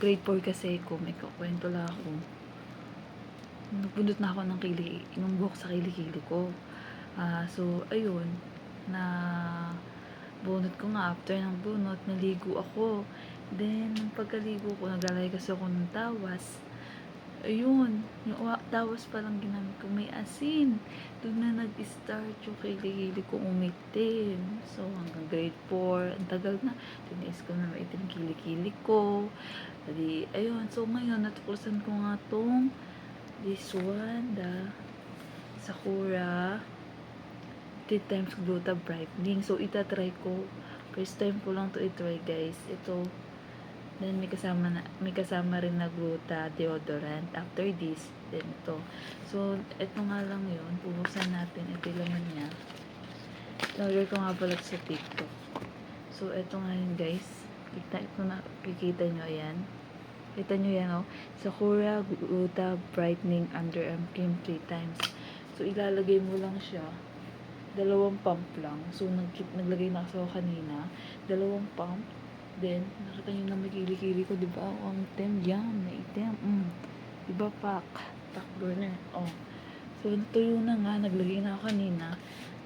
grade 4 kasi ko, may kukwento lang ako. Nagbunot na ako ng buhok sa kilikili ko. So, ayun, na bunot ko nga. After ng bunot, naligo ako. Then, nung pagkaligo ko, naglalagay kasi ako ng tawas. Ayun, yung tawas palang ginamit ko, may asin. Doon na nag-start yung kilikili ko umitim. So, hanggang grade 4, ang tagal na. Tiniis ko na maitim kilikili ko. Adi, ayun. So, ngayon, natuklasan ko nga tong this one, the Sakura 3 times Gluta Brightening. So, itatry ko. First time ko lang to i-try, guys. Ito. Then, may kasama rin na Gluta deodorant. After this, then ito. So, ito nga lang yun. Bubuksan natin. Ito yung laman niya. Order ko nga pala sa TikTok. So, ito nga yun, guys. Kikita nyo, yan. Kita nyo yan, oh. Sakura Gluta Brightening Underarm Cream 3 times. So, ilalagay mo lang siya. 2 pump lang. So, naglagay na ako kanina. 2 pump. Then, nakita nyo na may kili-kili ko, diba? Oh, ang item. Yan, may item. Diba, pack burner. Oh. So, natuyo na nga. Naglagay na ako kanina.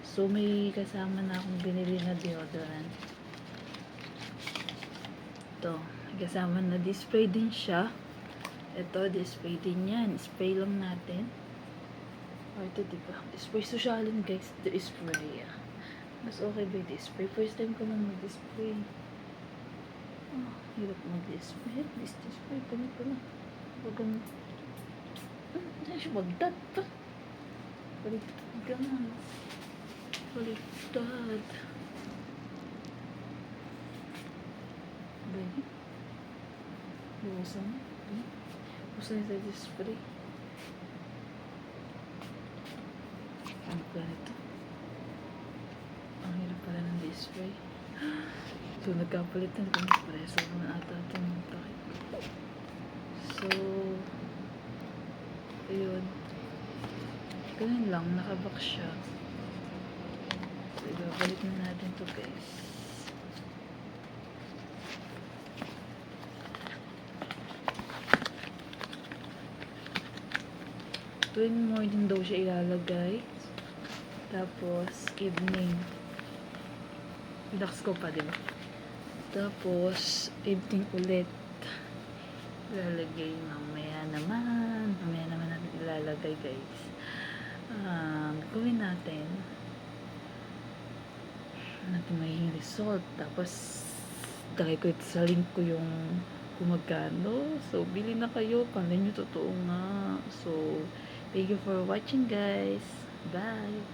So, may kasama na akong binili na deodorant. Ito. Kasama na display din siya. Ito, display din yan. Spray lang natin. Ito, diba? Display sosyalin, guys. Display. Mas okay ba yung display? First time ko lang mag-display. Hirap mag-display. Display. Ganito na. Ganito. Bagdad pa. Baliktad. Ganun. Baliktad. Ganyan. Bukasan. Bukasan sa display. Ano pala ito? Ang hirap pala ng display. So, nagkapalit na kami. Pareso naman ata ito ng takip. So, ayun. Ganun lang. Nakabox siya. So, ibabalik na natin ito, guys. Tuwing morning daw siya ilalagay. Tapos, evening. Relax ko pa, diba? Tapos, evening ulit. Ilalagay mamaya naman. Mamaya naman natin ilalagay, guys. Gawin natin. Natin magiging result. Tapos, dahil ko ito sa link ko yung kung magkano. So, bili na kayo. Kala nyo totoo nga. So, thank you for watching, guys. Bye!